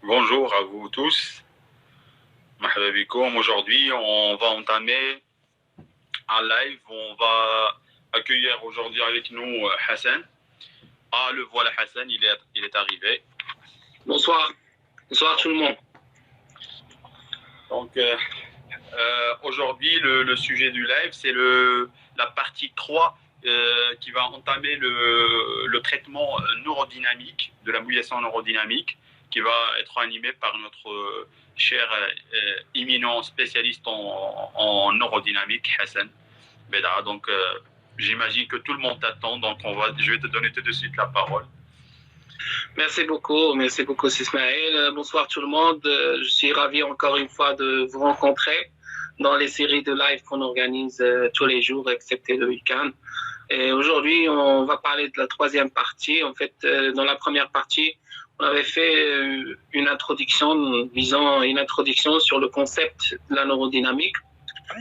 Bonjour à vous tous. Marhaba bikoum. Aujourd'hui, on va entamer un live. On va accueillir aujourd'hui avec nous Hassan. Ah, le voilà Hassan, il est arrivé. Bonsoir. Bonsoir tout le monde. Donc, aujourd'hui, le sujet du live, c'est la partie 3 qui va entamer le traitement neurodynamique, de la modulation neurodynamique, qui va être animé par notre cher éminent spécialiste en neurodynamique, Hassan Beda. Donc, j'imagine que tout le monde t'attend, donc je vais te donner tout de suite la parole. Merci beaucoup Sismaël. Bonsoir tout le monde. Je suis ravi encore une fois de vous rencontrer dans les séries de live qu'on organise tous les jours, excepté le week-end. Et aujourd'hui, on va parler de la troisième partie. En fait, dans la première partie, on avait fait une introduction sur le concept de la neurodynamique.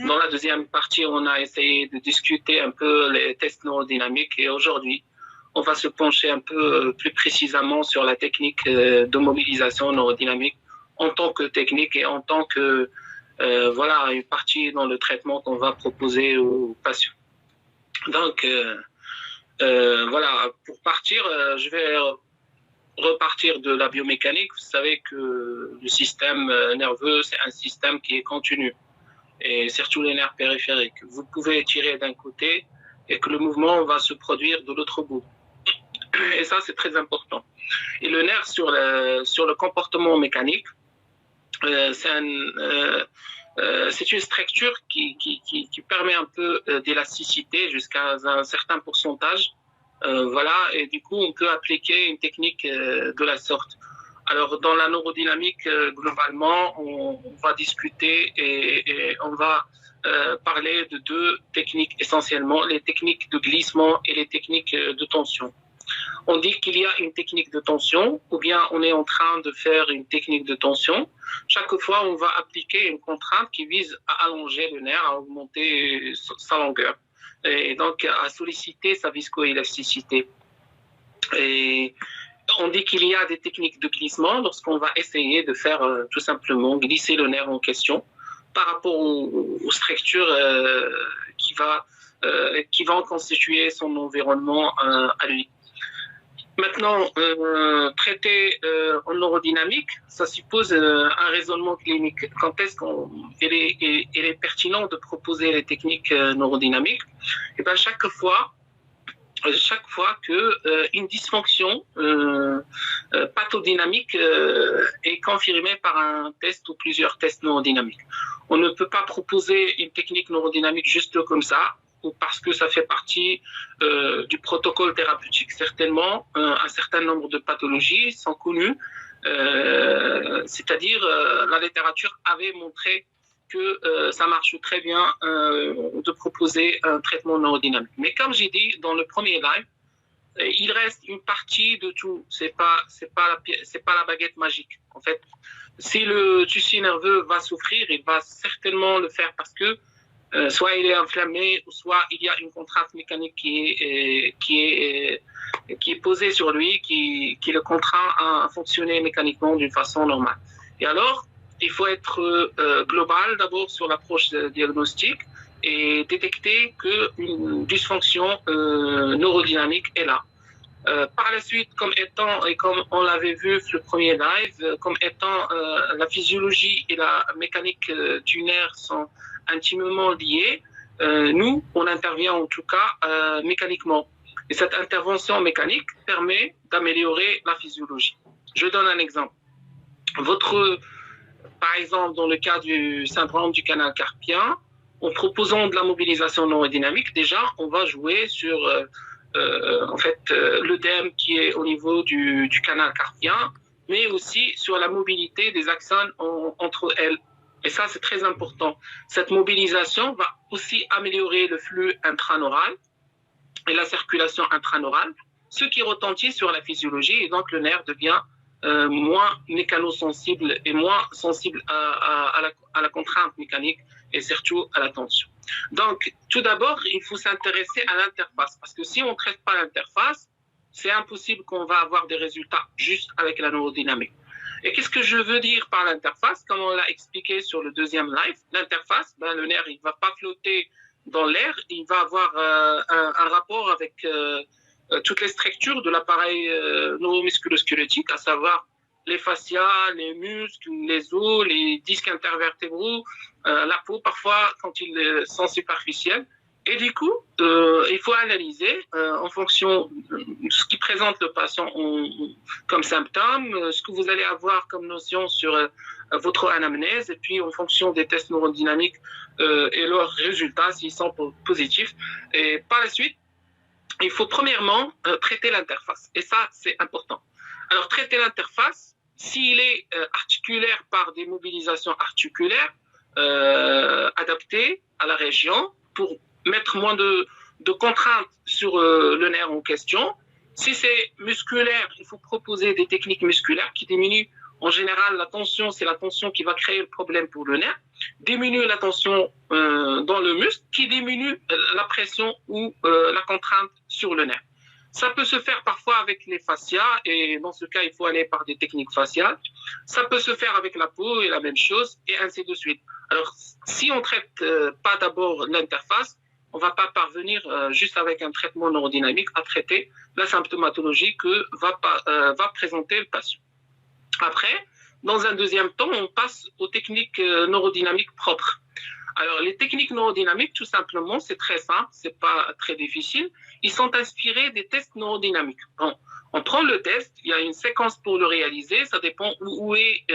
Dans la deuxième partie, on a essayé de discuter un peu les tests neurodynamiques et aujourd'hui, on va se pencher un peu plus précisément sur la technique de mobilisation neurodynamique en tant que technique et en tant que voilà, une partie dans le traitement qu'on va proposer aux patients. Donc, voilà, pour partir, je vais repartir de la biomécanique. Vous savez que le système nerveux, c'est un système qui est continu, et surtout les nerfs périphériques. Vous pouvez tirer d'un côté et que le mouvement va se produire de l'autre bout. Et ça, c'est très important. Et le nerf sur le comportement mécanique, c'est une structure qui permet un peu d'élasticité jusqu'à un certain pourcentage. Voilà, et du coup, on peut appliquer une technique de la sorte. Alors, dans la neurodynamique, globalement, on va discuter et on va parler de deux techniques essentiellement, les techniques de glissement et les techniques de tension. On dit qu'il y a une technique de tension ou bien on est en train de faire une technique de tension. Chaque fois, on va appliquer une contrainte qui vise à allonger le nerf, à augmenter sa longueur et donc à solliciter sa viscoélasticité. Et on dit qu'il y a des techniques de glissement lorsqu'on va essayer de faire tout simplement glisser le nerf en question par rapport aux structures qui vont constituer son environnement à lui. Maintenant, traiter en neurodynamique, ça suppose un raisonnement clinique. Quand est-ce qu'il est pertinent de proposer les techniques neurodynamiques? Et bien, chaque fois que une dysfonction pathodynamique est confirmée par un test ou plusieurs tests neurodynamiques. On ne peut pas proposer une technique neurodynamique juste comme ça, ou parce que ça fait partie du protocole thérapeutique. Certainement, un certain nombre de pathologies sont connues, c'est-à-dire la littérature avait montré que ça marche très bien de proposer un traitement neurodynamique. Mais comme j'ai dit dans le premier live, il reste une partie de tout. C'est pas la baguette magique. En fait, si le tissu nerveux va souffrir, il va certainement le faire parce que soit il est inflammé, ou soit il y a une contrainte mécanique qui est posée sur lui, qui le contraint à fonctionner mécaniquement d'une façon normale. Et alors, il faut être global d'abord sur l'approche diagnostique et détecter qu'une dysfonction neurodynamique est là. Par la suite, comme on l'avait vu sur le premier live, comme étant la physiologie et la mécanique du nerf sont intimement liées, nous, on intervient en tout cas mécaniquement. Et cette intervention mécanique permet d'améliorer la physiologie. Je donne un exemple. Par exemple, dans le cas du syndrome du canal carpien, en proposant de la mobilisation neurodynamique, déjà, on va jouer sur l'œdème qui est au niveau du canal carpien, mais aussi sur la mobilité des axones entre elles. Et ça, c'est très important. Cette mobilisation va aussi améliorer le flux intraneural et la circulation intraneurale, ce qui retentit sur la physiologie, et donc le nerf devient moins mécanosensible et moins sensible à la contrainte mécanique et surtout à la tension. Donc, tout d'abord, il faut s'intéresser à l'interface, parce que si on ne traite pas l'interface, c'est impossible qu'on va avoir des résultats juste avec la neurodynamique. Et qu'est-ce que je veux dire par l'interface? Comme on l'a expliqué sur le deuxième live, l'interface, le nerf, il ne va pas flotter dans l'air, il va avoir un rapport avec toutes les structures de l'appareil neuromusculo-squelettique, à savoir les fascias, les muscles, les os, les disques intervertébraux, la peau parfois quand ils sont superficiels. Et du coup, il faut analyser en fonction de ce qui présente le patient comme symptômes, ce que vous allez avoir comme notion sur votre anamnèse, et puis en fonction des tests neurodynamiques et leurs résultats, s'ils sont positifs. Et par la suite, il faut premièrement traiter l'interface. Et ça, c'est important. Alors, traiter l'interface, s'il est articulaire par des mobilisations articulaires adaptées à la région pour mettre moins de contraintes sur le nerf en question. Si c'est musculaire, il faut proposer des techniques musculaires qui diminuent en général la tension. C'est la tension qui va créer le problème pour le nerf. Diminue la tension dans le muscle, qui diminue la pression ou la contrainte sur le nerf. Ça peut se faire parfois avec les fascias, et dans ce cas, il faut aller par des techniques faciales. Ça peut se faire avec la peau, et la même chose, et ainsi de suite. Alors, si on ne traite pas d'abord l'interface, on ne va pas parvenir juste avec un traitement neurodynamique à traiter la symptomatologie que va présenter le patient. Après, dans un deuxième temps, on passe aux techniques neurodynamiques propres. Alors, les techniques neurodynamiques, tout simplement, c'est très simple, c'est pas très difficile. Ils sont inspirés des tests neurodynamiques. Bon, on prend le test, il y a une séquence pour le réaliser, ça dépend où est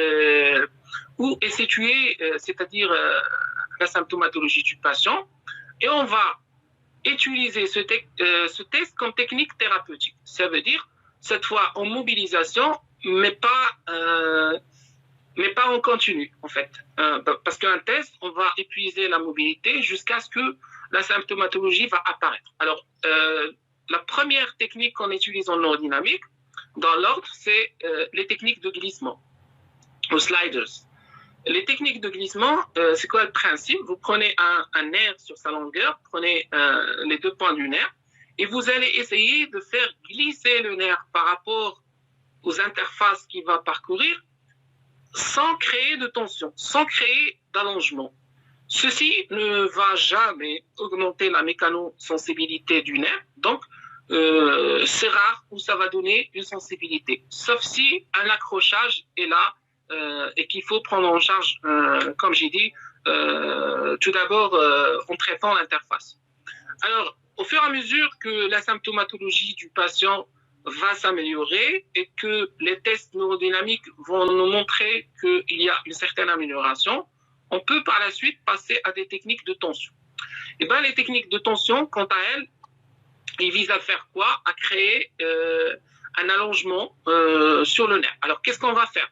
située, c'est-à-dire la symptomatologie du patient, et on va utiliser ce test comme technique thérapeutique. Ça veut dire, cette fois en mobilisation, mais pas en continu, en fait. Parce qu'un test, on va épuiser la mobilité jusqu'à ce que la symptomatologie va apparaître. Alors, la première technique qu'on utilise en neurodynamique, dans l'ordre, c'est les techniques de glissement, aux sliders. Les techniques de glissement, c'est quoi le principe? Vous prenez un nerf sur sa longueur, prenez les deux points du nerf, et vous allez essayer de faire glisser le nerf par rapport aux interfaces qu'il va parcourir, sans créer de tension, sans créer d'allongement. Ceci ne va jamais augmenter la mécanosensibilité du nerf, donc c'est rare où ça va donner une sensibilité, sauf si un accrochage est là et qu'il faut prendre en charge, comme j'ai dit, tout d'abord en traitant l'interface. Alors, au fur et à mesure que la symptomatologie du patient va s'améliorer et que les tests neurodynamiques vont nous montrer qu'il y a une certaine amélioration, on peut par la suite passer à des techniques de tension. Et bien, les techniques de tension, quant à elles, ils visent à faire quoi? À créer un allongement sur le nerf. Alors, qu'est-ce qu'on va faire?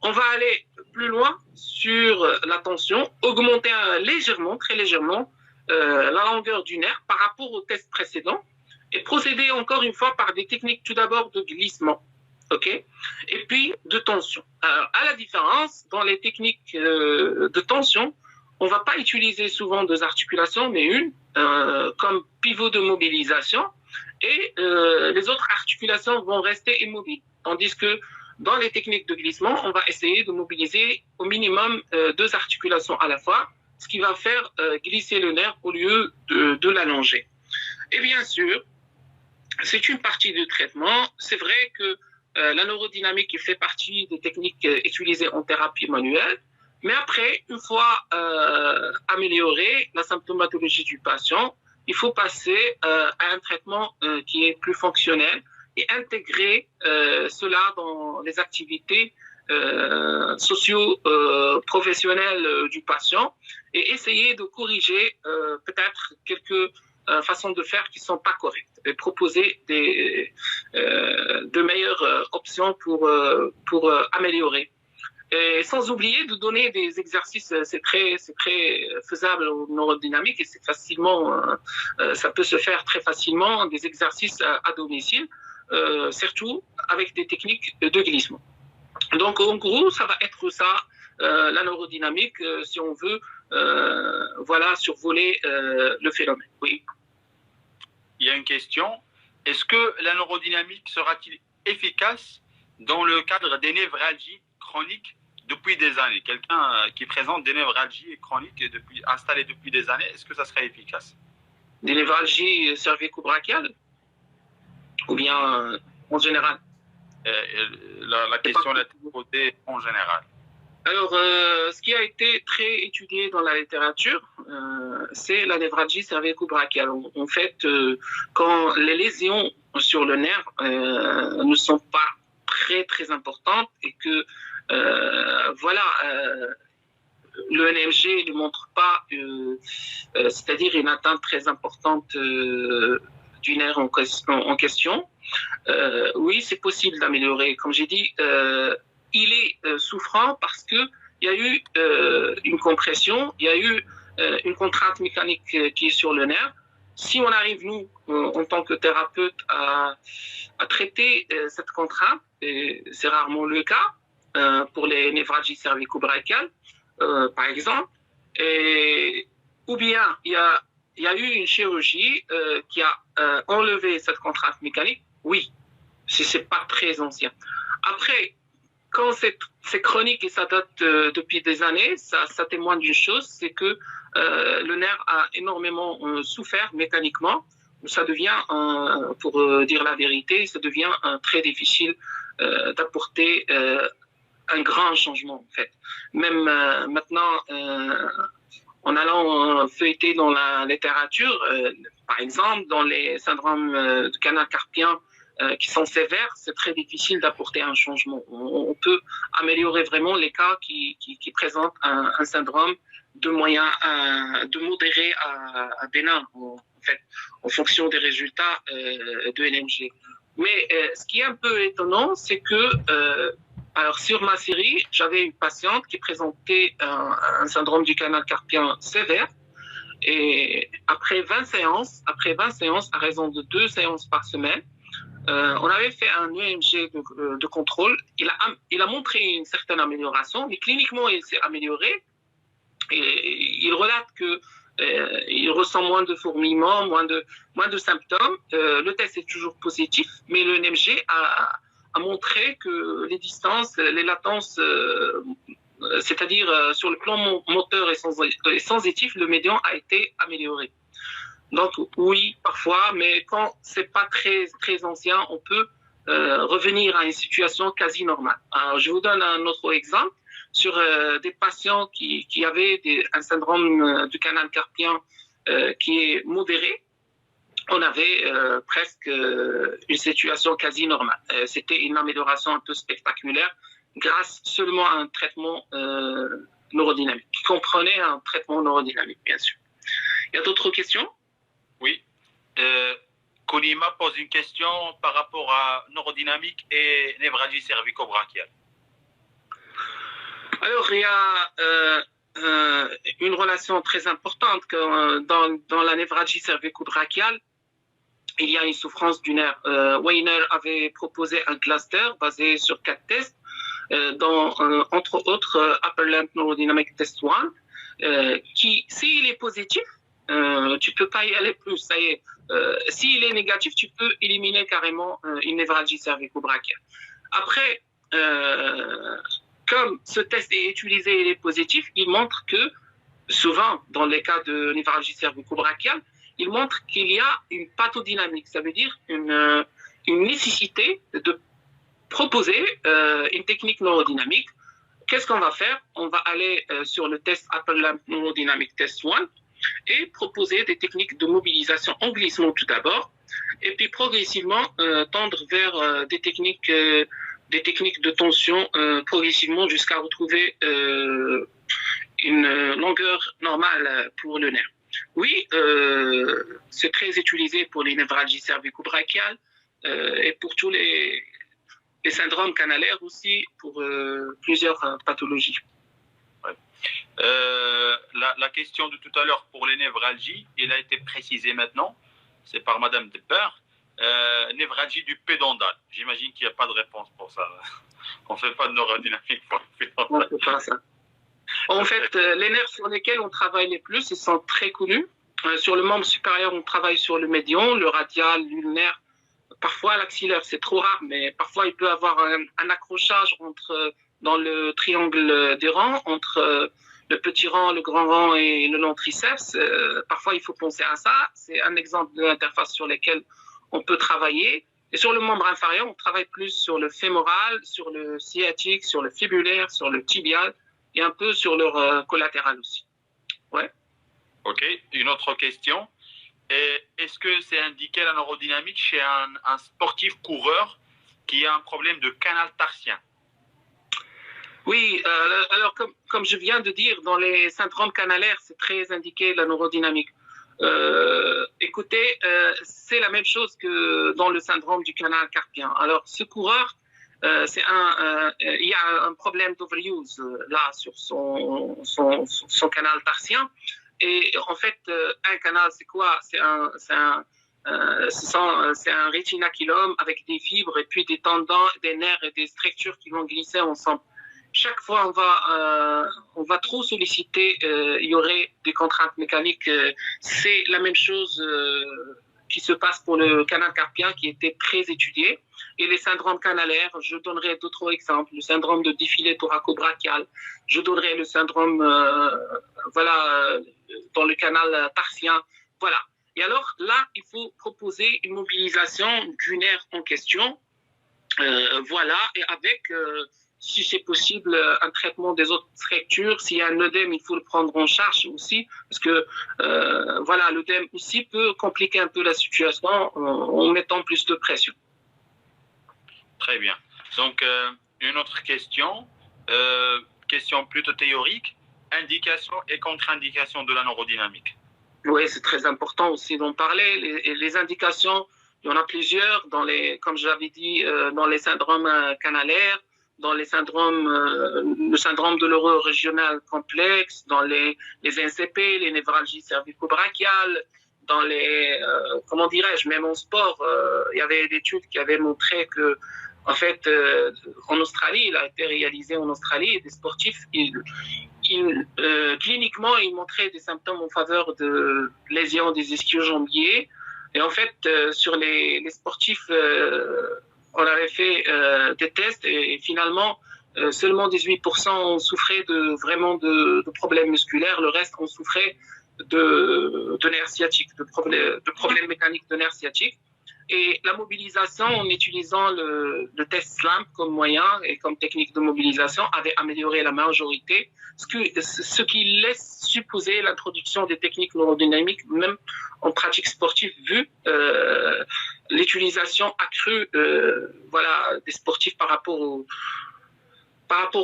On va aller plus loin sur la tension, augmenter légèrement, très légèrement, la longueur du nerf par rapport au test précédent, et procéder encore une fois par des techniques tout d'abord de glissement, ok, et puis de tension. Alors, à la différence, dans les techniques de tension, on ne va pas utiliser souvent deux articulations, mais une comme pivot de mobilisation, et les autres articulations vont rester immobiles. Tandis que dans les techniques de glissement, on va essayer de mobiliser au minimum deux articulations à la fois, ce qui va faire glisser le nerf au lieu de l'allonger. Et bien sûr, c'est une partie du traitement. C'est vrai que la neurodynamique fait partie des techniques utilisées en thérapie manuelle, mais après, une fois améliorée la symptomatologie du patient, il faut passer à un traitement qui est plus fonctionnel et intégrer cela dans les activités socio-professionnelles du patient et essayer de corriger peut-être quelques façons de faire qui ne sont pas correctes et proposer de meilleures options pour améliorer. Et sans oublier de donner des exercices, c'est très faisable au neurodynamique et c'est facilement, ça peut se faire très facilement, des exercices à domicile, surtout avec des techniques de glissement. Donc en gros, ça va être ça, la neurodynamique, si on veut, voilà, survoler le phénomène. Oui. Il y a une question. Est-ce que la neurodynamique sera-t-il efficace dans le cadre des névralgies chroniques depuis des années. Quelqu'un qui présente des névralgies chroniques installées depuis des années, est-ce que ça serait efficace? Des névralgies cervico-brachiales ou bien en général? La question a été posée en général. Alors, ce qui a été très étudié dans la littérature, c'est la névralgie cervico-brachiale. En fait, quand les lésions sur le nerf ne sont pas très très importantes et que le NMG ne montre pas, c'est-à-dire une atteinte très importante du nerf en question, oui, c'est possible d'améliorer. Comme j'ai dit, il est souffrant parce qu'il y a eu une compression, il y a eu une contrainte mécanique qui est sur le nerf. Si on arrive, nous, en tant que thérapeute, à traiter cette contrainte, et c'est rarement le cas pour les névralgies cervico-brachiales, par exemple, ou bien il y a eu une chirurgie qui a enlevé cette contrainte mécanique, oui, si ce n'est pas très ancien. Après, quand c'est chronique et ça date depuis des années, ça témoigne d'une chose, c'est que le nerf a énormément souffert mécaniquement. Ça devient, pour dire la vérité, ça devient très difficile d'apporter un grand changement, en fait. Même maintenant, en allant feuilleter dans la littérature, par exemple, dans les syndromes du canal carpien qui sont sévères, c'est très difficile d'apporter un changement. On peut améliorer vraiment les cas qui présentent un syndrome de moyen, de modéré à bénin, en fait, en fonction des résultats de NMG. Mais ce qui est un peu étonnant, c'est que alors sur ma série, j'avais une patiente qui présentait un syndrome du canal carpien sévère. Et après 20 séances, à raison de 2 séances par semaine, on avait fait un EMG de contrôle. Il a montré une certaine amélioration, mais cliniquement, il s'est amélioré. Et il relate que il ressent moins de fourmillements, moins de symptômes. Le test est toujours positif, mais le NMG a montré que les distances, les latences, c'est-à-dire sur le plan moteur et sensitif, le médian a été amélioré. Donc oui, parfois, mais quand c'est pas très très ancien, on peut revenir à une situation quasi normale. Alors, je vous donne un autre exemple sur des patients qui avaient un syndrome du canal carpien qui est modéré. On avait presque une situation quasi normale. C'était une amélioration un peu spectaculaire grâce seulement à un traitement neurodynamique, qui comprenait un traitement neurodynamique, bien sûr. Il y a d'autres questions? Oui. Konima pose une question par rapport à neurodynamique et névralgie cervico-brachiale. Alors, il y a une relation très importante que dans la névralgie cervico-brachiale, il y a une souffrance du nerf. Weiner avait proposé un cluster basé sur 4 tests, dont, entre autres, Upper Limb Neurodynamic Test 1, qui, s'il est positif, tu peux pas y aller plus. Ça y est. S'il est négatif, tu peux éliminer carrément une névralgie cervico-brachiale. Après, comme ce test est utilisé et il est positif, il montre que, souvent, dans les cas de névralgie cervico-brachiale, il montre qu'il y a une pathodynamique. Ça veut dire une nécessité de proposer une technique neurodynamique. Qu'est-ce qu'on va faire? On va aller sur le test Upper Limb Neurodynamic Test 1 et proposer des techniques de mobilisation en glissement tout d'abord, et puis progressivement tendre vers des techniques de tension progressivement jusqu'à retrouver une longueur normale pour le nerf. Oui, c'est très utilisé pour les névralgies cervico-brachiales et pour tous les syndromes canalaires aussi, pour plusieurs pathologies. Ouais. La question de tout à l'heure pour les névralgies, elle a été précisée maintenant, c'est par Madame Depper. Névralgie du pédondal. J'imagine qu'il n'y a pas de réponse pour ça. On ne fait pas de neurodynamique pour le pédondal. On ne fait pas ça. En fait, les nerfs sur lesquels on travaille les plus, ils sont très connus. Sur le membre supérieur, on travaille sur le médian, le radial, l'ulnaire. Parfois, l'axillaire, c'est trop rare, mais parfois, il peut y avoir un accrochage entre dans le triangle des rangs, entre le petit rang, le grand rang et le long triceps. Parfois, il faut penser à ça. C'est un exemple de l'interface sur laquelle on peut travailler. Et sur le membre inférieur, on travaille plus sur le fémoral, sur le sciatique, sur le fibulaire, sur le tibial et un peu sur le collatéral aussi. Ouais. Ok, une autre question. Est-ce que c'est indiqué la neurodynamique chez un sportif coureur qui a un problème de canal tarsien? Oui, alors comme je viens de dire, dans les syndromes canalaires, c'est très indiqué la neurodynamique. Écoutez, c'est la même chose que dans le syndrome du canal carpien. Alors, ce coureur, il y a un problème d'overuse là sur son canal tarsien. Et en fait, un canal, c'est quoi? C'est un rétinaculum avec des fibres et puis des tendons, des nerfs et des structures qui vont glisser ensemble. Chaque fois on va trop solliciter, il y aurait des contraintes mécaniques. C'est la même chose qui se passe pour le canal carpien qui était très étudié. Et les syndromes canalaires, je donnerai d'autres exemples. Le syndrome de défilé thoraco-brachial, je donnerai le syndrome dans le canal tarsien. Voilà. Et alors là, il faut proposer une mobilisation du nerf en question. Et avec, si c'est possible, un traitement des autres structures. S'il y a un œdème, il faut le prendre en charge aussi, parce que l'œdème aussi peut compliquer un peu la situation en mettant plus de pression. Très bien. Donc, une autre question, question plutôt théorique, indication et contre-indication de la neurodynamique. Oui, c'est très important aussi d'en parler. Les indications, il y en a plusieurs, comme je l'avais dit, dans les syndromes canalaires, dans les syndromes, le syndrome de l'euro-régional complexe, dans les NCP, les névralgies cervico-brachiales, dans les, comment dirais-je, même en sport, il y avait des études qui avaient montré que, en fait, en Australie, il a été réalisé en Australie, des sportifs, cliniquement, ils montraient des symptômes en faveur de lésions des ischio-jambiers. Et en fait, sur les sportifs, on avait fait des tests et finalement, seulement 18% ont souffert de problèmes musculaires. Le reste ont souffert de nerfs sciatiques, de problèmes mécaniques de nerfs sciatiques. Et la mobilisation, en utilisant le test SLAMP comme moyen et comme technique de mobilisation, avait amélioré la majorité, ce qui laisse supposer l'introduction des techniques neurodynamiques, même en pratique sportive, vu l'utilisation accrue des sportifs par rapport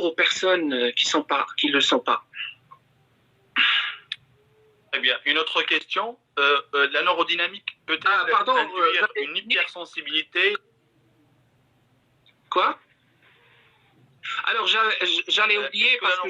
aux personnes qui le sont pas. Très bien. Une autre question. La neurodynamique peut-elle induire une hypersensibilité? Quoi? Alors, j'allais oublier parce que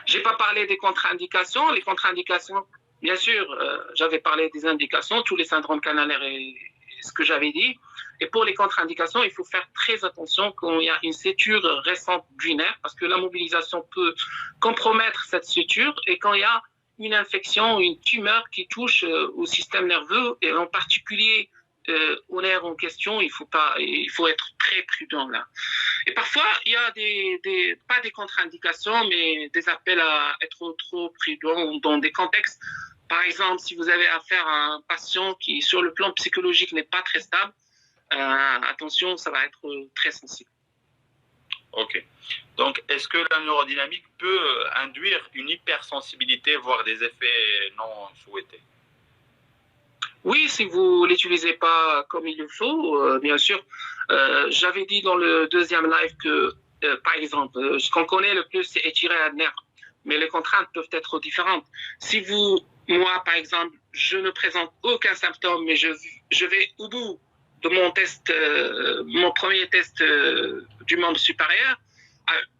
j'ai pas parlé des contre-indications. Les contre-indications, bien sûr, j'avais parlé des indications, tous les syndromes canalaires et ce que j'avais dit. Et pour les contre-indications, il faut faire très attention quand il y a une suture récente du nerf, parce que la mobilisation peut compromettre cette suture. Et quand il y a une infection, une tumeur qui touche au système nerveux, et en particulier au nerf en question, il faut être très prudent là. Et parfois, il y a pas des contre-indications, mais des appels à être trop prudent dans des contextes. Par exemple, si vous avez affaire à un patient qui, sur le plan psychologique, n'est pas très stable, attention, ça va être très sensible. Ok. Donc, est-ce que la neurodynamique peut induire une hypersensibilité, voire des effets non souhaités? Oui, si vous l'utilisez pas comme il le faut, bien sûr. J'avais dit dans le deuxième live que, par exemple, ce qu'on connaît le plus, c'est étirer un nerf. Mais les contraintes peuvent être différentes. Si moi, par exemple, je ne présente aucun symptôme, mais je vais au bout de mon test, mon premier test du membre supérieur,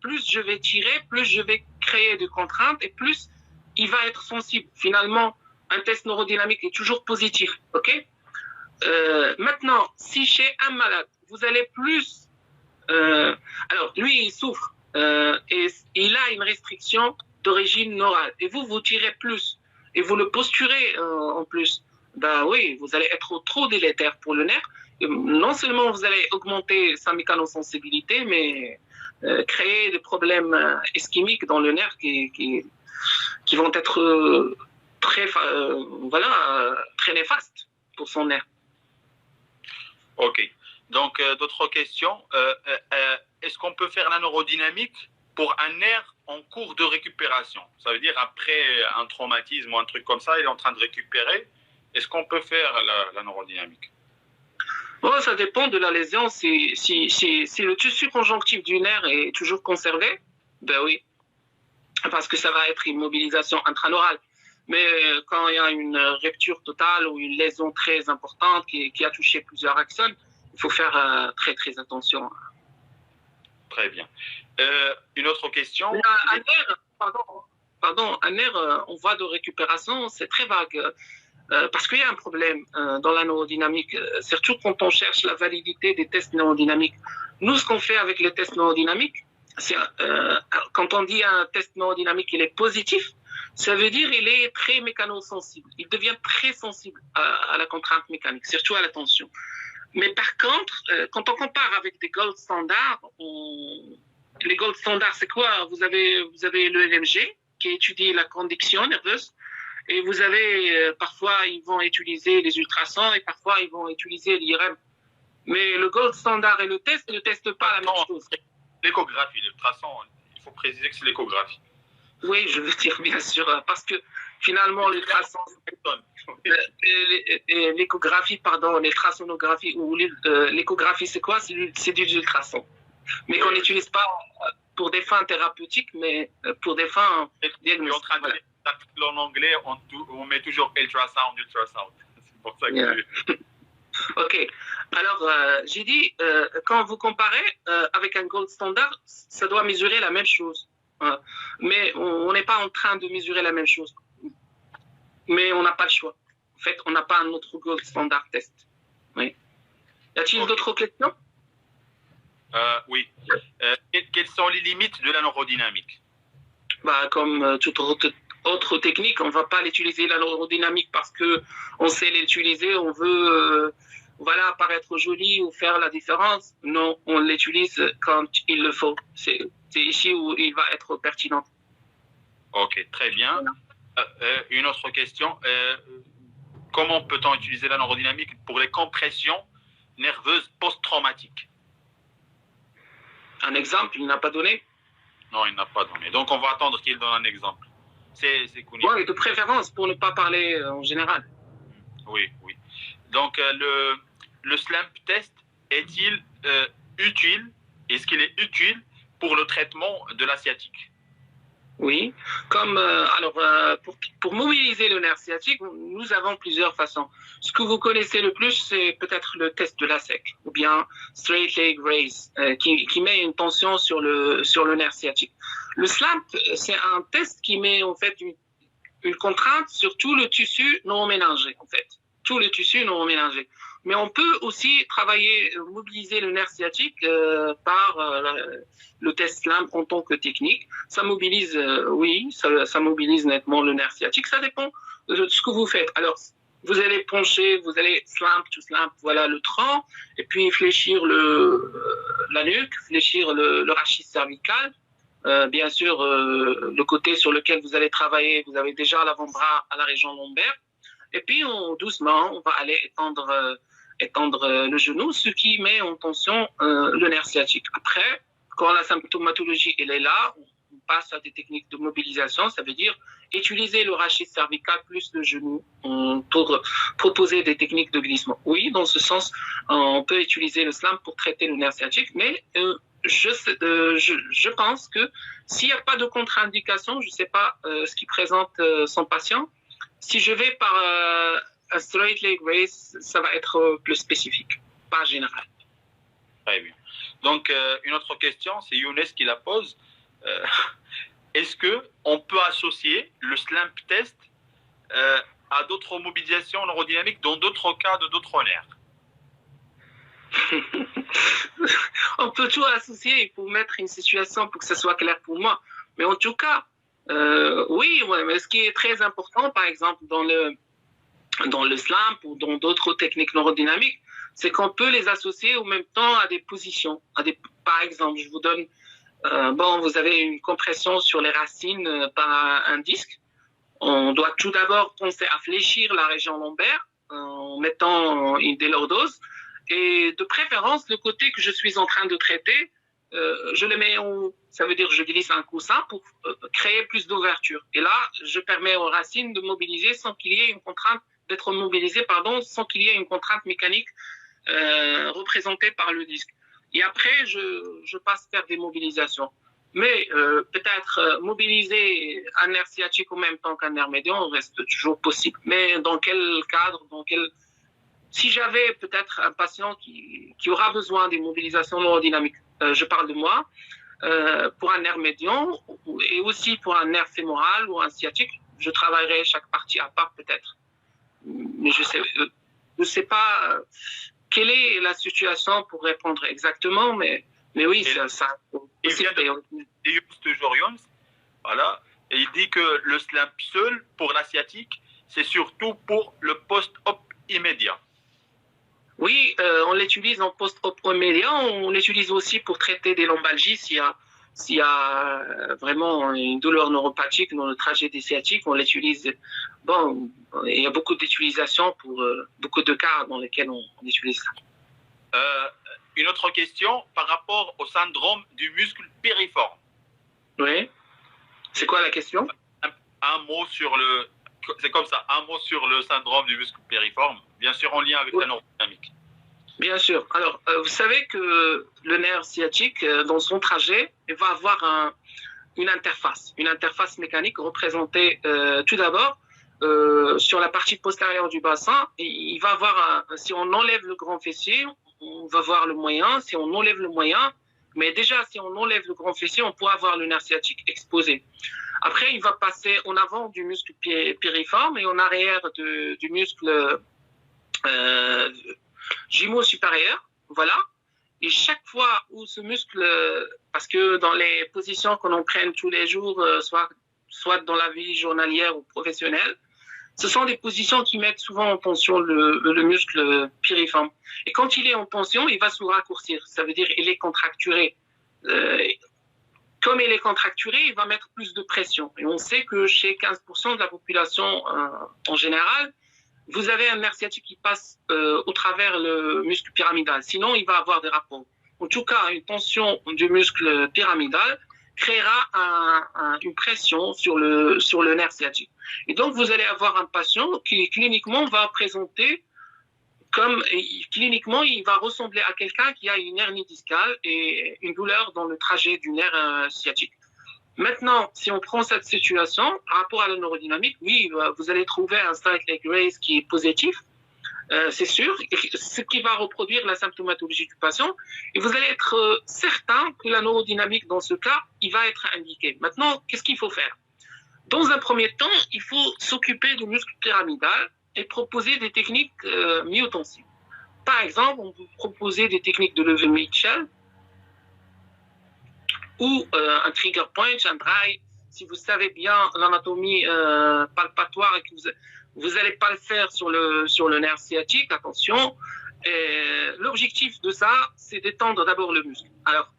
plus je vais tirer, plus je vais créer de contraintes et plus il va être sensible. Finalement, un test neurodynamique est toujours positif, ok? Maintenant, si chez un malade, vous allez plus... alors, lui, il souffre et il a une restriction d'origine neurale et vous tirez plus et vous le posturez en plus, ben oui, vous allez être trop délétère pour le nerf non seulement vous allez augmenter sa mécanosensibilité, mais créer des problèmes ischémiques dans le nerf qui vont être très néfastes pour son nerf. Ok. Donc, d'autres questions. Est-ce qu'on peut faire la neurodynamique pour un nerf en cours de récupération? Ça veut dire après un traumatisme ou un truc comme ça, il est en train de récupérer. Est-ce qu'on peut faire la neurodynamique? Bon, ça dépend de la lésion. Si le tissu conjonctif du nerf est toujours conservé, ben oui, parce que ça va être une mobilisation intraneurale. Mais quand il y a une rupture totale ou une lésion très importante qui a touché plusieurs axones, il faut faire très très attention. Très bien. Une autre question. Un nerf en voie de récupération, c'est très vague. Parce qu'il y a un problème dans la neurodynamique, surtout quand on cherche la validité des tests neurodynamiques. Nous, ce qu'on fait avec les tests neurodynamiques, c'est quand on dit un test neurodynamique, il est positif, ça veut dire qu'il est très mécanosensible. Il devient très sensible à la contrainte mécanique, surtout à la tension. Mais par contre, quand on compare avec des gold standards, les gold standards, c'est quoi? Vous avez le LMG qui étudie la conduction nerveuse. Et vous avez, parfois, ils vont utiliser les ultrasons et parfois, ils vont utiliser l'IRM. Mais le gold standard et le test ne testent pas la même chose. L'échographie, l'ultrason, il faut préciser que c'est l'échographie. Oui, je veux dire, bien sûr, parce que finalement, l'ultrason, l'échographie, pardon, l'ultrasonographie ou l'échographie, c'est quoi? C'est du ultrason. Mais qu'on n'utilise pas pour des fins thérapeutiques, mais pour des fins diagnostiques. L'article en anglais, on met toujours ultrasound. C'est pour ça que... Yeah. Ok. Alors, j'ai dit, quand vous comparez avec un gold standard, ça doit mesurer la même chose. Mais on n'est pas en train de mesurer la même chose. Mais on n'a pas le choix. En fait, on n'a pas un autre gold standard test. Oui. Y a-t-il d'autres questions? Oui. Quelles sont les limites de la neurodynamique? Comme toute autre technique, on ne va pas l'utiliser la neurodynamique parce qu'on sait l'utiliser, on veut paraître joli ou faire la différence. Non, on l'utilise quand il le faut. C'est ici où il va être pertinent. Ok, très bien. Une autre question. Comment peut-on utiliser la neurodynamique pour les compressions nerveuses post-traumatiques? Un exemple, il n'a pas donné? Non, il n'a pas donné. Donc, on va attendre qu'il donne un exemple. C'est connu. Oui, de préférence pour ne pas parler en général. Oui. Donc, le SLAMP test est-il utile? Est-ce qu'il est utile pour le traitement de la sciatique? Oui. Pour mobiliser le nerf sciatique, nous avons plusieurs façons. Ce que vous connaissez le plus, c'est peut-être le test de Lasek, ou bien straight leg raise, qui met une tension sur le nerf sciatique. Le SLAMP, c'est un test qui met en fait une contrainte sur tout le tissu non ménagé, en fait. Tout le tissu non ménagé. Mais on peut aussi mobiliser le nerf sciatique par le test SLAMP en tant que technique. Ça mobilise, ça mobilise nettement le nerf sciatique. Ça dépend de ce que vous faites. Alors, vous allez pencher, vous allez SLAMP to SLAMP, voilà le tronc, et puis fléchir la nuque, fléchir le rachis cervical. Bien sûr, le côté sur lequel vous allez travailler, vous avez déjà l'avant-bras à la région lombaire. Et puis, doucement, on va aller étendre le genou, ce qui met en tension le nerf sciatique. Après, quand la symptomatologie elle est là, on passe à des techniques de mobilisation, ça veut dire utiliser le rachis cervical plus le genou pour proposer des techniques de glissement. Oui, dans ce sens, on peut utiliser le SLAMP pour traiter le nerf sciatique, mais je pense que s'il n'y a pas de contre-indication, je ne sais pas ce qui présente son patient, si je vais par un straight leg raise, ça va être plus spécifique, pas général. Très bien. Donc, une autre question, c'est Younes qui la pose. Est-ce qu'on peut associer le SLAMP test à d'autres mobilisations neurodynamiques dans d'autres cas de d'autres nerfs? On peut tout associer, il faut mettre une situation pour que ça soit clair pour moi. Mais en tout cas, oui, mais ce qui est très important, par exemple, dans le SLAMP ou dans d'autres techniques neurodynamiques, c'est qu'on peut les associer en même temps à des positions. Par exemple, je vous donne, vous avez une compression sur les racines par un disque. On doit tout d'abord penser à fléchir la région lombaire en mettant des lordoses. Et de préférence, le côté que je suis en train de traiter, je le mets ça veut dire que je glisse un coussin pour créer plus d'ouverture. Et là, je permets aux racines de mobiliser sans qu'il y ait une contrainte, d'être mobilisées, sans qu'il y ait une contrainte mécanique représentée par le disque. Et après, je passe vers des mobilisations. Mais peut-être mobiliser un nerf sciatique en même temps qu'un nerf médian reste toujours possible. Mais dans quel cadre, si j'avais peut-être un patient qui aura besoin des mobilisations neurodynamiques, je parle de moi, pour un nerf médian et aussi pour un nerf fémoral ou un sciatique, je travaillerai chaque partie à part peut-être. Mais je sais pas quelle est la situation pour répondre exactement, mais oui, ça. Il vient de Just Jorions, voilà, et il dit que le slam seul pour la sciatique, c'est surtout pour le post-op immédiat. Oui, on l'utilise en post-op immédiat, on l'utilise aussi pour traiter des lombalgies s'il y a vraiment une douleur neuropathique dans le trajet des sciatiques, on l'utilise. Bon, il y a beaucoup d'utilisations pour beaucoup de cas dans lesquels on utilise ça. Une autre question par rapport au syndrome du muscle piriforme. Oui. C'est quoi la question? Un mot sur le. C'est comme ça, un mot sur le syndrome du muscle piriforme, bien sûr en lien avec la neurodynamique. Bien sûr. Alors, vous savez que le nerf sciatique, dans son trajet, il va avoir une interface mécanique représentée tout d'abord sur la partie postérieure du bassin. Et il va avoir, si on enlève le grand fessier, on va voir le moyen. Si on enlève le moyen, mais déjà, si on enlève le grand fessier, on pourra voir le nerf sciatique exposé. Après, il va passer en avant du muscle piriforme et en arrière du muscle jumeau supérieur. Voilà. Et chaque fois où ce muscle, parce que dans les positions que l'on prenne tous les jours, soit dans la vie journalière ou professionnelle, ce sont des positions qui mettent souvent en tension le muscle piriforme. Et quand il est en tension, il va se raccourcir. Ça veut dire qu'il est contracturé. Comme il est contracturé, il va mettre plus de pression. Et on sait que chez 15% de la population en général, vous avez un nerf sciatique qui passe au travers le muscle pyramidal. Sinon, il va avoir des rapports. En tout cas, une tension du muscle pyramidal créera une pression sur le nerf sciatique. Et donc, vous allez avoir un patient qui cliniquement va présenter cliniquement, il va ressembler à quelqu'un qui a une hernie discale et une douleur dans le trajet du nerf sciatique. Maintenant, si on prend cette situation, par rapport à la neurodynamique, oui, vous allez trouver un slight leg raise qui est positif, c'est sûr, ce qui va reproduire la symptomatologie du patient. Et vous allez être certain que la neurodynamique, dans ce cas, il va être indiqué. Maintenant, qu'est-ce qu'il faut faire? Dans un premier temps, il faut s'occuper du muscle pyramidal et proposer des techniques myotensives. Par exemple, on peut proposer des techniques de levée Mitchell ou un trigger point, un dry. Si vous savez bien l'anatomie palpatoire et que vous n'allez pas le faire sur le nerf sciatique, attention. L'objectif de ça, c'est d'étendre d'abord le muscle. Alors,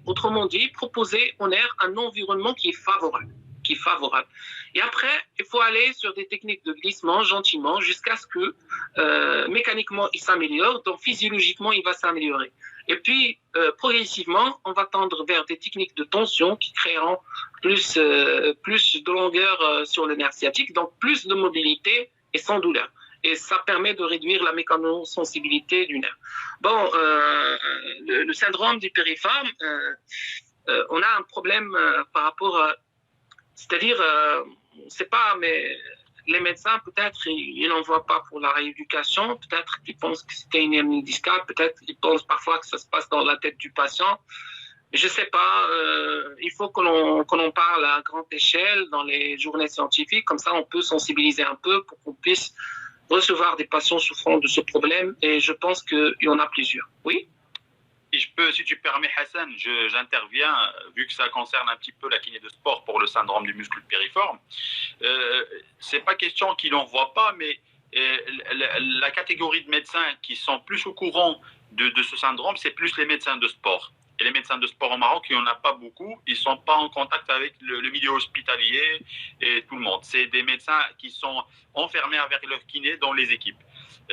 autrement dit, proposer au nerf un environnement qui est favorable. Et après, il faut aller sur des techniques de glissement gentiment jusqu'à ce que mécaniquement il s'améliore, donc physiologiquement il va s'améliorer. Et puis progressivement, on va tendre vers des techniques de tension qui créeront plus de longueur sur le nerf sciatique, donc plus de mobilité et sans douleur. Et ça permet de réduire la mécanosensibilité du nerf. Bon, le syndrome du piriforme, on a un problème par rapport à... C'est-à-dire, on ne sait pas, mais les médecins, peut-être, ils n'en voient pas pour la rééducation. Peut-être qu'ils pensent que c'était une hernie discale. Peut-être qu'ils pensent parfois que ça se passe dans la tête du patient. Je ne sais pas. Il faut que l'on parle à grande échelle dans les journées scientifiques. Comme ça, on peut sensibiliser un peu pour qu'on puisse recevoir des patients souffrant de ce problème. Et je pense qu'il y en a plusieurs. Oui? Si tu permets, Hassan, j'interviens, vu que ça concerne un petit peu la kiné de sport pour le syndrome du muscle piriforme. C'est pas question qu'il n'en voit pas, mais la catégorie de médecins qui sont plus au courant de ce syndrome, c'est plus les médecins de sport. Et les médecins de sport au Maroc, il n'y en a pas beaucoup. Ils ne sont pas en contact avec le milieu hospitalier et tout le monde. C'est des médecins qui sont enfermés avec leur kiné dans les équipes.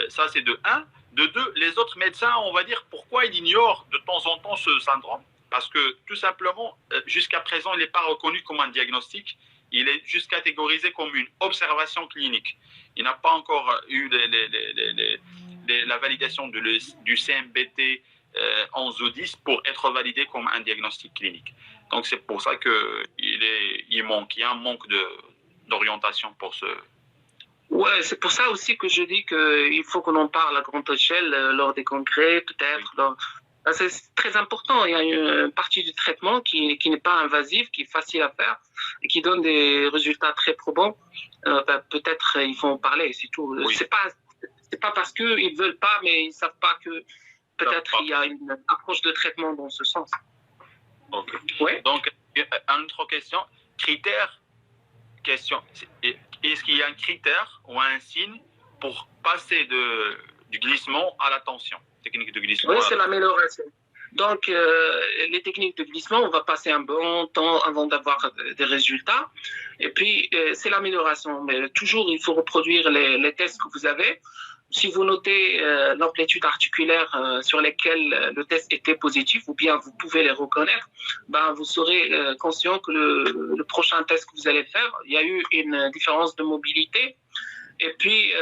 Ça, c'est de un. De deux, les autres médecins, on va dire, pourquoi ils ignorent de temps en temps ce syndrome? Parce que, tout simplement, jusqu'à présent, il n'est pas reconnu comme un diagnostic. Il est juste catégorisé comme une observation clinique. Il n'a pas encore eu la validation du CMBT 11 ou 10 pour être validé comme un diagnostic clinique. Donc, c'est pour ça qu'il y a un manque d'orientation pour ce. Ouais, c'est pour ça aussi que je dis qu'il faut qu'on en parle à grande échelle lors des congrès, peut-être. Oui. C'est très important. Il y a une partie du traitement qui n'est pas invasive, qui est facile à faire et qui donne des résultats très probants. Peut-être ils vont en parler, c'est tout. Oui. C'est pas parce qu'ils veulent pas, mais ils savent pas que peut-être il y a une approche de traitement dans ce sens. Ok. Ouais. Donc, une autre question. Est-ce qu'il y a un critère ou un signe pour passer du glissement à la tension? Technique de glissement. Oui, c'est l'amélioration. Donc, les techniques de glissement, on va passer un bon temps avant d'avoir des résultats. Et puis, c'est l'amélioration. Mais toujours, il faut reproduire les tests que vous avez. Si vous notez l'amplitude articulaire sur lesquelles le test était positif, ou bien vous pouvez les reconnaître, vous serez conscient que le prochain test que vous allez faire, il y a eu une différence de mobilité. Et puis,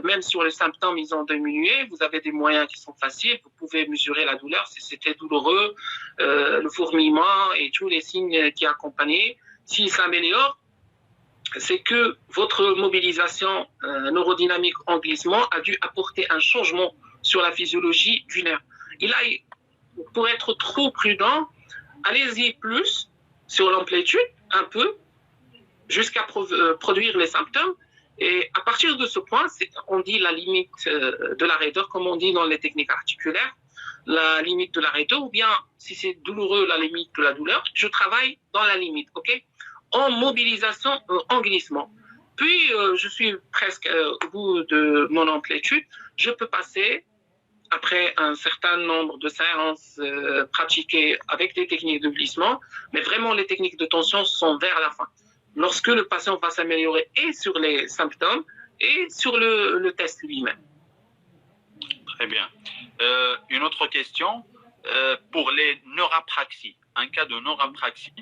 même sur les symptômes, ils ont diminué. Vous avez des moyens qui sont faciles. Vous pouvez mesurer la douleur si c'était douloureux, le fourmillement et tous les signes qui accompagnaient. S'ils s'améliorent, c'est que votre mobilisation neurodynamique en glissement a dû apporter un changement sur la physiologie du nerf. Et là, pour être trop prudent, allez-y plus sur l'amplitude, un peu, jusqu'à produire les symptômes. Et à partir de ce point, on dit la limite de la raideur, comme on dit dans les techniques articulaires, la limite de la raideur, ou bien si c'est douloureux, la limite de la douleur, je travaille dans la limite, ok? En mobilisation, en glissement. Puis, je suis presque au bout de mon amplitude. Je peux passer, après un certain nombre de séances pratiquées avec des techniques de glissement, mais vraiment les techniques de tension sont vers la fin. Lorsque le patient va s'améliorer et sur les symptômes et sur le test lui-même. Très bien. Une autre question, pour les neurapraxies, un cas de neurapraxie,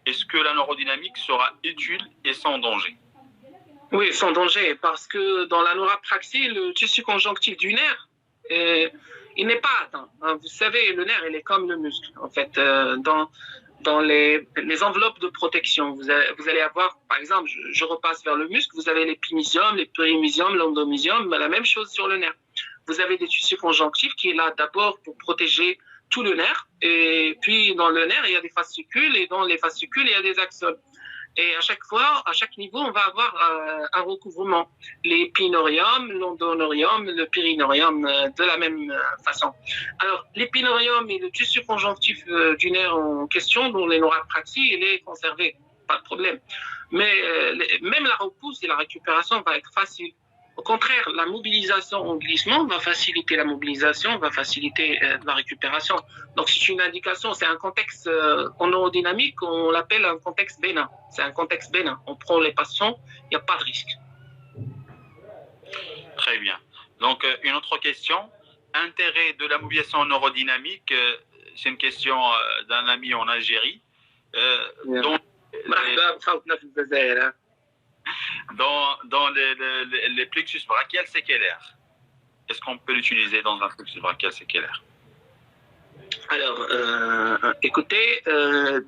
est-ce que la neurodynamique sera utile et sans danger? Oui, sans danger, parce que dans la neurapraxie, le tissu conjonctif du nerf, il n'est pas atteint. Vous savez, le nerf, il est comme le muscle. En fait, dans les enveloppes de protection, vous allez avoir, par exemple, je repasse vers le muscle, vous avez l'épimysium, les périmysium, l'endomysium, la même chose sur le nerf. Vous avez des tissus conjonctifs qui est là d'abord pour protéger tout le nerf, et puis dans le nerf, il y a des fascicules, et dans les fascicules, il y a des axones. Et à chaque fois, à chaque niveau, on va avoir un recouvrement. L'épinorium, l'endonorium, le périnorium, de la même façon. Alors, l'épinorium et le tissu conjonctif du nerf en question, dont les neurapraxies, il est conservé, pas de problème. Mais même la repousse et la récupération va être facile. Au contraire, la mobilisation en glissement va faciliter la mobilisation, va faciliter la récupération. Donc, c'est une indication, c'est un contexte en neurodynamique, on l'appelle un contexte bénin. C'est un contexte bénin. On prend les patients, il n'y a pas de risque. Très bien. Donc, une autre question. Intérêt de la mobilisation neurodynamique, c'est une question d'un ami en Algérie. Dans les plexus brachial séquelaires, est-ce qu'on peut l'utiliser dans un plexus brachial séquelaire? Alors, écoutez,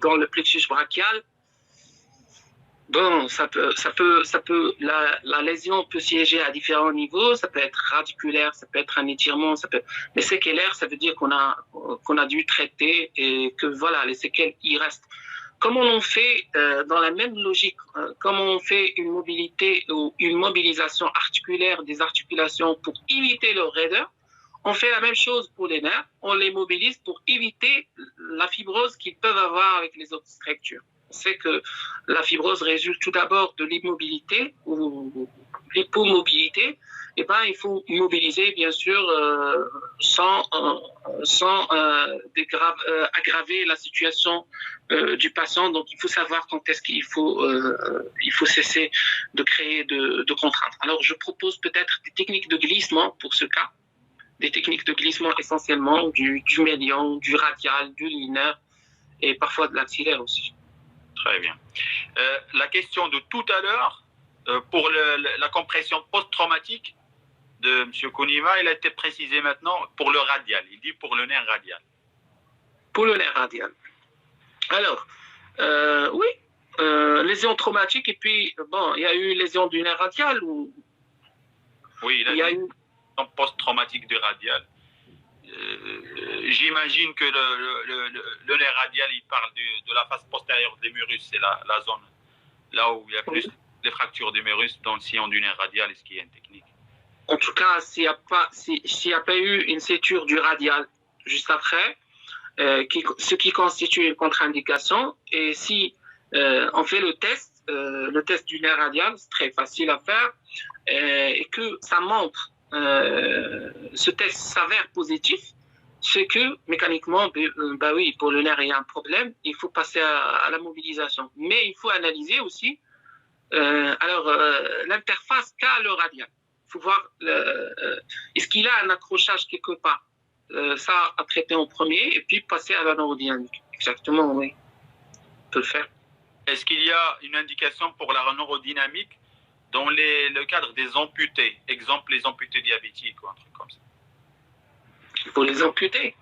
dans le plexus brachial, bon, la lésion peut siéger à différents niveaux, ça peut être radiculaire, ça peut être un étirement, mais séquelaire, ça veut dire qu'on a dû traiter et que voilà, les séquelles y restent. Comment on fait dans la même logique, comment on fait une mobilité ou une mobilisation articulaire des articulations pour éviter leur raideur, on fait la même chose pour les nerfs, on les mobilise pour éviter la fibrose qu'ils peuvent avoir avec les autres structures. On sait que la fibrose résulte tout d'abord de l'immobilité ou l'hypomobilité, eh ben, il faut immobiliser, bien sûr, sans aggraver la situation du patient. Donc, il faut savoir quand est-ce qu'il faut cesser de créer de contraintes. Alors, je propose peut-être des techniques de glissement pour ce cas, des techniques de glissement essentiellement du médian, du radial, du linéaire et parfois de l'axillaire aussi. Très bien. La question de tout à l'heure, pour la compression post-traumatique de M. Kouniva, elle a été précisée maintenant pour le radial. Il dit pour le nerf radial. Pour le nerf radial. Alors, oui, lésion traumatique et puis, bon, il y a eu lésion du nerf radial ou... Oui, il y a eu post-traumatique du radial. J'imagine que le nerf radial, il parle de la face postérieure des murus, c'est la zone là où il y a plus les fractures des murus dans le sillon du nerf radial. Est-ce qu'il y a une technique? En tout cas, s'il n'y a pas eu une séture du radial juste après, ce qui constitue une contre-indication, et si on fait le test du nerf radial, c'est très facile à faire, et que ça montre, ce test s'avère positif, c'est que mécaniquement, bah oui, pour le nerf, il y a un problème, il faut passer à la mobilisation. Mais il faut analyser aussi l'interface qu'a le radial. Il faut voir, est-ce qu'il a un accrochage quelque part, ça à traiter en premier, et puis passer à la neurodynamique. Exactement, oui. On peut le faire. Est-ce qu'il y a une indication pour la neurodynamique dans le cadre des amputés? Exemple, les amputés diabétiques ou un truc comme ça. Pour les amputés,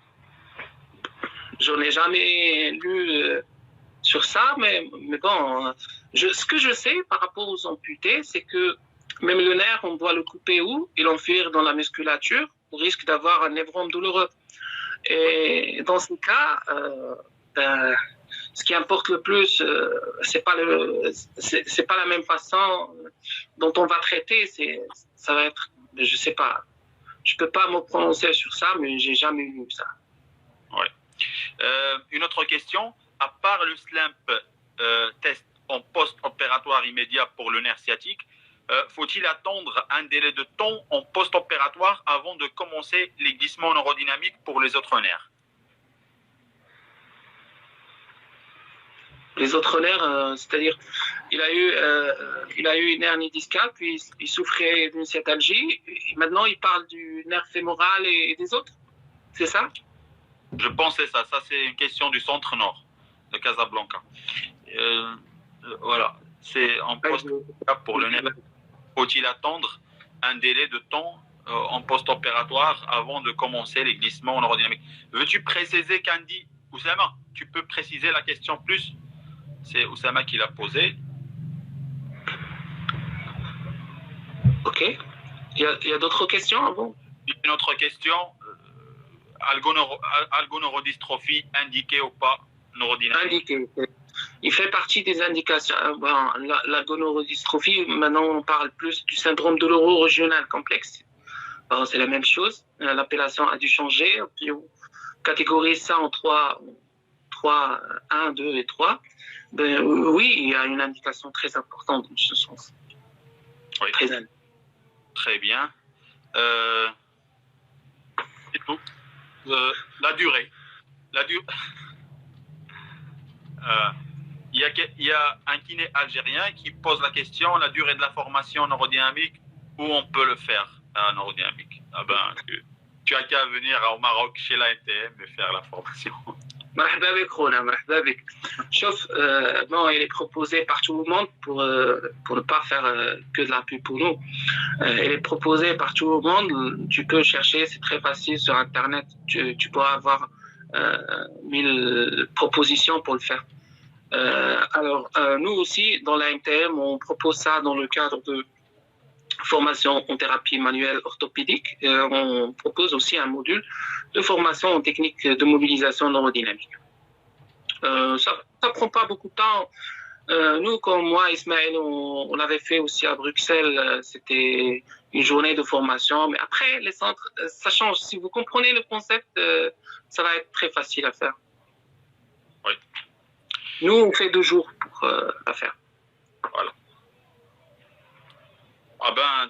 j'en ai jamais lu sur ça, mais bon, ce que je sais par rapport aux amputés, c'est que même le nerf, on doit le couper où et l'enfuir dans la musculature au risque d'avoir un névrome douloureux. Et dans ce cas, ce qui importe le plus, c'est pas la même façon dont on va traiter. Ça va être, je sais pas, je peux pas me prononcer sur ça, mais j'ai jamais vu ça. Ouais. Une autre question, à part le SLAMP test en post-opératoire immédiat pour le nerf sciatique, faut-il attendre un délai de temps en post-opératoire avant de commencer les glissements neurodynamiques pour les autres nerfs? Les autres nerfs, c'est-à-dire, il a eu une hernie discale, puis il souffrait d'une sciatalgie, et maintenant il parle du nerf fémoral et des autres, c'est ça? Je pensais ça. Ça, c'est une question du centre nord de Casablanca. Voilà. C'est en post-opératoire pour le nerf. Faut-il attendre un délai de temps en post-opératoire avant de commencer les glissements neurodynamiques? Veux-tu préciser, Candy? Oussama, tu peux préciser la question plus? C'est Oussama qui l'a posée. Ok. Il y a d'autres questions avant? Une autre question. Algoneurodystrophie indiquée ou pas neurodynamique? Indiquée. Il fait partie des indications. Bon, l'algoneurodystrophie, maintenant on parle plus du syndrome douloureux régional complexe. Bon, c'est la même chose. L'appellation a dû changer. Puis on catégorise ça en 3, 1, 2 et 3. Ben, oui, il y a une indication très importante dans ce sens. Oui. Très bien. C'est tout. La durée. Il y a un kiné algérien qui pose la question, la durée de la formation neurodynamique, où on peut le faire à neurodynamique. Ah ben, tu as qu'à venir au Maroc chez la NTM et faire la formation. مرحبا بك خونا مرحبا بك. شوف, bon, il est proposé par tout le monde pour ne pas faire que de la pub pour nous. Il est proposé par tout le monde. Tu peux chercher, c'est très facile sur Internet. Tu pourras avoir 1000 propositions pour le faire. Alors, nous aussi, dans la NTM, on propose ça dans le cadre de formation en thérapie manuelle orthopédique. On propose aussi un module de formation en technique de mobilisation neurodynamique. Ça prend pas beaucoup de temps. Nous, comme moi, Ismaël, on l'avait fait aussi à Bruxelles. C'était une journée de formation. Mais après, les centres, ça change. Si vous comprenez le concept, ça va être très facile à faire. Oui. Nous, on fait 2 jours pour la faire. Voilà. Ah ben,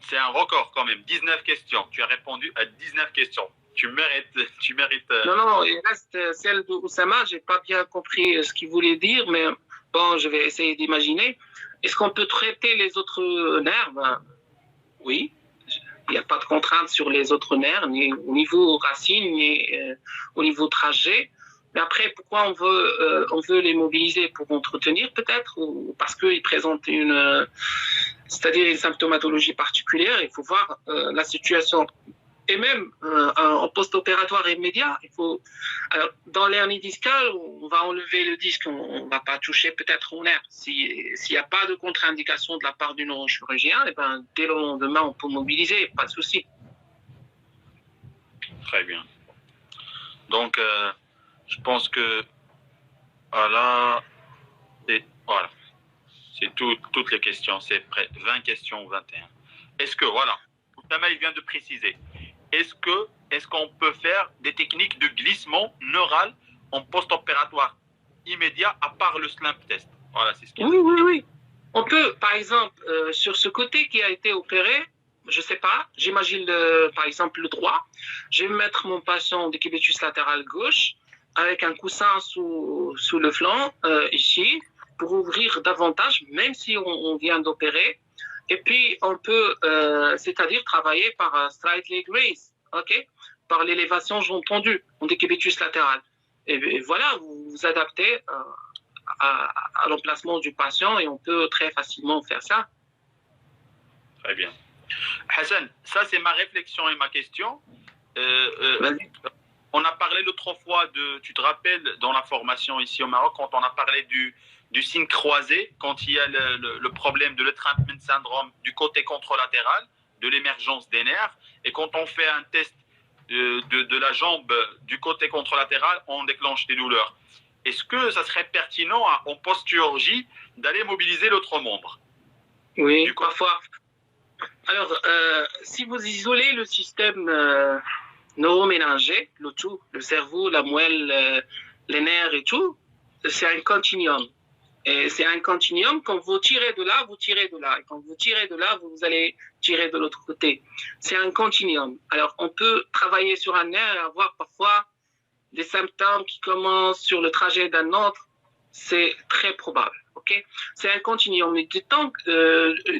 C'est un record quand même. 19 questions. Tu as répondu à 19 questions. Tu mérites. Non, non, il reste celle de Oussama. J'ai pas bien compris ce qu'il voulait dire, mais bon, je vais essayer d'imaginer. Est-ce qu'on peut traiter les autres nerfs? Ben, oui. Il n'y a pas de contrainte sur les autres nerfs, ni au niveau racine, ni au niveau trajet. Mais après, pourquoi on veut les mobiliser pour entretenir peut-être, ou parce qu'ils présentent c'est-à-dire une symptomatologie particulière. Il faut voir la situation. Et même en post-opératoire immédiat, alors, dans l'hernie discale, on va enlever le disque, on ne va pas toucher peut-être au nerf. S'il n'y a pas de contre-indication de la part du neurochirurgien, et ben, dès le lendemain, on peut mobiliser, pas de souci. Très bien. Donc, je pense que voilà, c'est toutes les questions. C'est près 20 questions ou 21. Est-ce que, voilà, Oussama, il vient de préciser. Est-ce qu'on peut faire des techniques de glissement neural en post-opératoire immédiat à part le SLAMP test? Voilà, c'est ce qu'il Oui. On peut, par exemple, sur ce côté qui a été opéré, je sais pas, j'imagine par exemple le droit, je vais mettre mon patient en décubitus latéral gauche avec un coussin sous le flanc ici pour ouvrir davantage, même si on vient d'opérer. Et puis, on peut, c'est-à-dire travailler par un straight leg raise, ok, par l'élévation jambe tendue, en décubitus latéral. Et voilà, vous vous adaptez à l'emplacement du patient et on peut très facilement faire ça. Très bien. Hassan, ça c'est ma réflexion et ma question. On a parlé l'autre fois tu te rappelles, dans la formation ici au Maroc, quand on a parlé du signe croisé, quand il y a le problème de l'entrapment syndrome du côté contralatéral, de l'émergence des nerfs, et quand on fait un test de la jambe du côté contralatéral, on déclenche des douleurs. Est-ce que ça serait pertinent en post-chirurgie d'aller mobiliser l'autre membre? Oui, parfois. Alors, si vous isolez le système neuroménagé, le tout, le cerveau, la moelle, les nerfs et tout, c'est un continuum. Et c'est un continuum, quand vous tirez de là, vous tirez de là. Et quand vous tirez de là, vous allez tirer de l'autre côté. C'est un continuum. Alors, on peut travailler sur un nerf et avoir parfois des symptômes qui commencent sur le trajet d'un autre. C'est très probable. Okay, c'est un continuum. Mais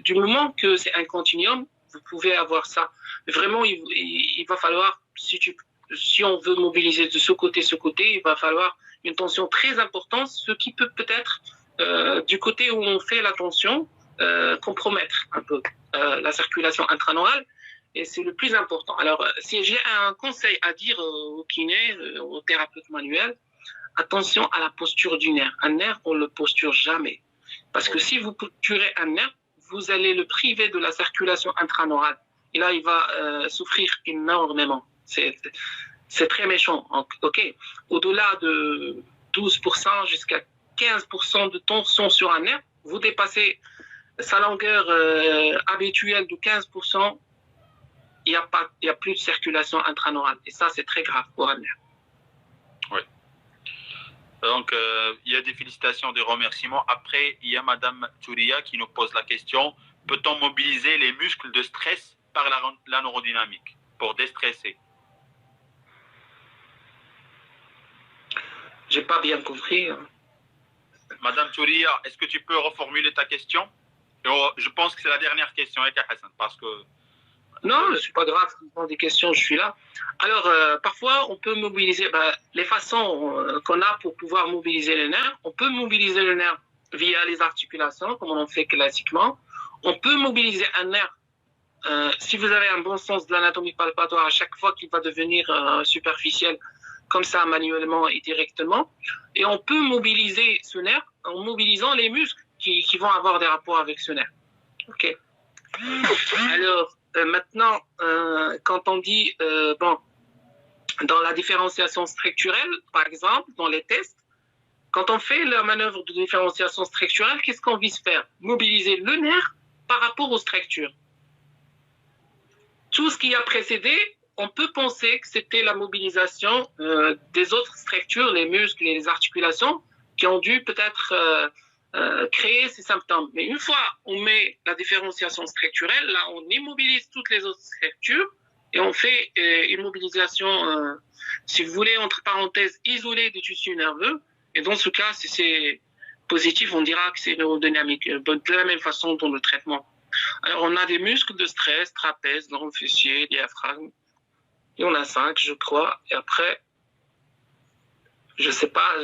du moment que c'est un continuum, vous pouvez avoir ça. Mais vraiment, il va falloir, si on veut mobiliser de ce côté, il va falloir une tension très importante, ce qui peut peut-être, du côté où on fait la tension, compromettre un peu la circulation intraneurale. Et c'est le plus important. Alors, si j'ai un conseil à dire au kiné, au thérapeute manuel, attention à la posture du nerf. Un nerf, on ne le posture jamais. Parce que si vous posturez un nerf, vous allez le priver de la circulation intraneurale. Et là, il va souffrir énormément. C'est très méchant. Okay. Au-delà de 12% jusqu'à 15% de tension sur un nerf, vous dépassez sa longueur habituelle de 15%, il n'y a plus de circulation intraneurale. Et ça, c'est très grave pour un nerf. Oui. Donc, il y a des félicitations, des remerciements. Après, il y a Madame Touria qui nous pose la question, peut-on mobiliser les muscles de stress par la neurodynamique pour déstresser? J'ai pas bien compris. Madame Touria, est-ce que tu peux reformuler ta question? Je pense que c'est la dernière question, Hassan, parce que... Non, c'est pas grave, des questions, je suis là. Alors, parfois, on peut mobiliser, les façons qu'on a pour pouvoir mobiliser le nerf, on peut mobiliser le nerf via les articulations, comme on en fait classiquement. On peut mobiliser un nerf, si vous avez un bon sens de l'anatomie palpatoire, à chaque fois qu'il va devenir superficiel, comme ça, manuellement et directement. Et on peut mobiliser ce nerf en mobilisant les muscles qui vont avoir des rapports avec ce nerf. OK. Alors, maintenant, quand on dit, dans la différenciation structurelle, par exemple, dans les tests, quand on fait la manœuvre de différenciation structurelle, qu'est-ce qu'on vise faire? Mobiliser le nerf par rapport aux structures. Tout ce qui a précédé, on peut penser que c'était la mobilisation des autres structures, les muscles et les articulations, qui ont dû peut-être créer ces symptômes. Mais une fois on met la différenciation structurelle, là, on immobilise toutes les autres structures et on fait une mobilisation, si vous voulez, entre parenthèses, isolée du tissu nerveux. Et dans ce cas, si c'est positif, on dira que c'est neurodynamique, de la même façon dans le traitement. Alors, on a des muscles de stress, trapèze, grand fessier, diaphragme. Il y en a 5, je crois. Et après, je sais pas,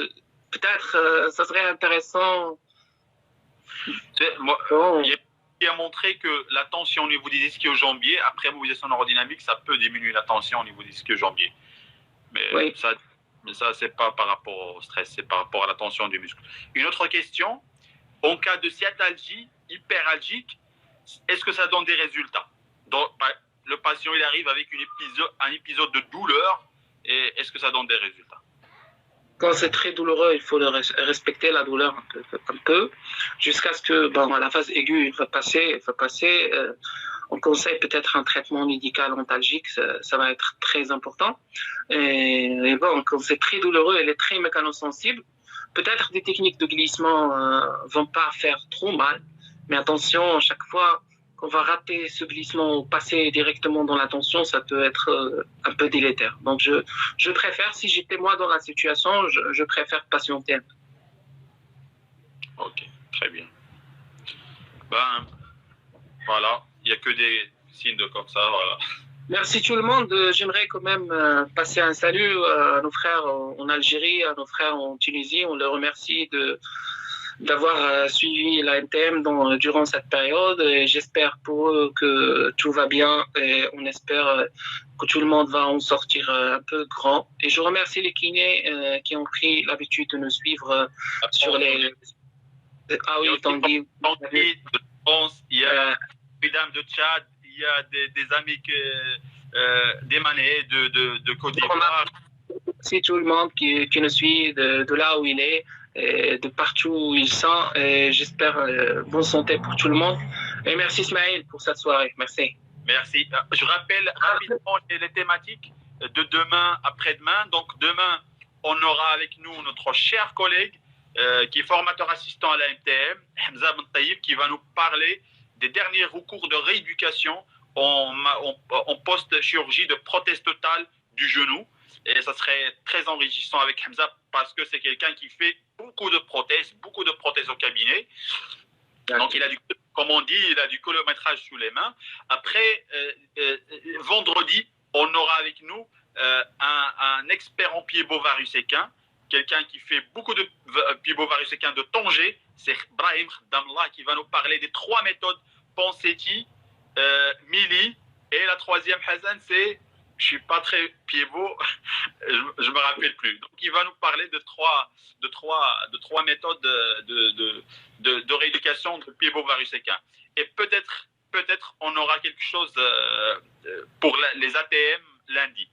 peut-être ça serait intéressant. Moi, il a montré que la tension au niveau des ischio-jambiers, après mobilisation neurodynamique, ça peut diminuer la tension au niveau des ischio-jambiers. Mais oui. ça c'est pas par rapport au stress, c'est par rapport à la tension du muscle. Une autre question, en cas de sciatalgie hyperalgique, est-ce que ça donne des résultats? Donc, le patient, il arrive avec un épisode de douleur, et est-ce que ça donne des résultats? Quand c'est très douloureux, il faut respecter la douleur un peu jusqu'à ce que à la phase aiguë va passer. On conseille peut-être un traitement médical antalgique, ça va être très important. Et bon, quand c'est très douloureux, elle est très mécanosensible. Peut-être des techniques de glissement vont pas faire trop mal, mais attention, à chaque fois qu'on va rater ce glissement ou passer directement dans la tension, ça peut être un peu délétère. Donc je préfère, si j'étais moi dans la situation, je préfère patienter un peu. Ok, très bien. Ben, voilà, il n'y a que des signes comme ça, voilà. Merci tout le monde. J'aimerais quand même passer un salut à nos frères en Algérie, à nos frères en Tunisie. On les remercie d'avoir suivi la NTM durant cette période. Et j'espère pour eux que tout va bien et on espère que tout le monde va en sortir un peu grand. Et je remercie les kinés qui ont pris l'habitude de nous suivre sur les... Ah oui, Tanguy. De France, il y a Mesdames de Tchad, il y a des amis d'Emané, de Côte d'Ivoire. Merci tout le monde qui nous suit de là où il est. Et de partout où ils sont. Et j'espère bonne santé pour tout le monde. Et merci Ismaël pour cette soirée. Merci. Merci. Je rappelle rapidement les thématiques de demain, après-demain. Donc demain, on aura avec nous notre cher collègue qui est formateur assistant à la MTM, Hamza Ben Taïb, qui va nous parler des derniers recours de rééducation en post-chirurgie de prothèse totale du genou. Et ça serait très enrichissant avec Hamza parce que c'est quelqu'un qui fait beaucoup de prothèses au cabinet. Donc, comme on dit, il a du kilométrage sous les mains. Après, vendredi, on aura avec nous un expert en pied bovin équin, quelqu'un qui fait beaucoup de pied bovin équin de Tanger. C'est Brahim Damla qui va nous parler des 3 méthodes Ponseti, Mili. Et la troisième, Hassan, c'est... Je suis pas très pied-beau, je me rappelle plus. Donc, il va nous parler de trois méthodes de rééducation de pied-beau varus équin. Et peut-être on aura quelque chose pour les ATM lundi.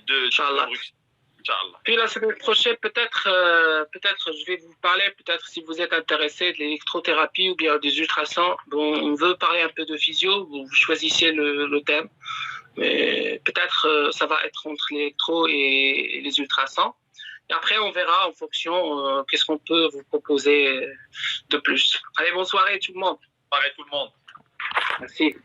Inch'Allah. Puis la semaine prochaine, peut-être je vais vous parler, peut-être si vous êtes intéressé de l'électrothérapie ou bien des ultrasons. Bon, on veut parler un peu de physio, vous choisissez le thème. Mais peut-être ça va être entre l'électro et les ultrasons. Et après, on verra en fonction qu'est-ce qu'on peut vous proposer de plus. Allez, bonne soirée tout le monde. Bonne soirée tout le monde. Merci.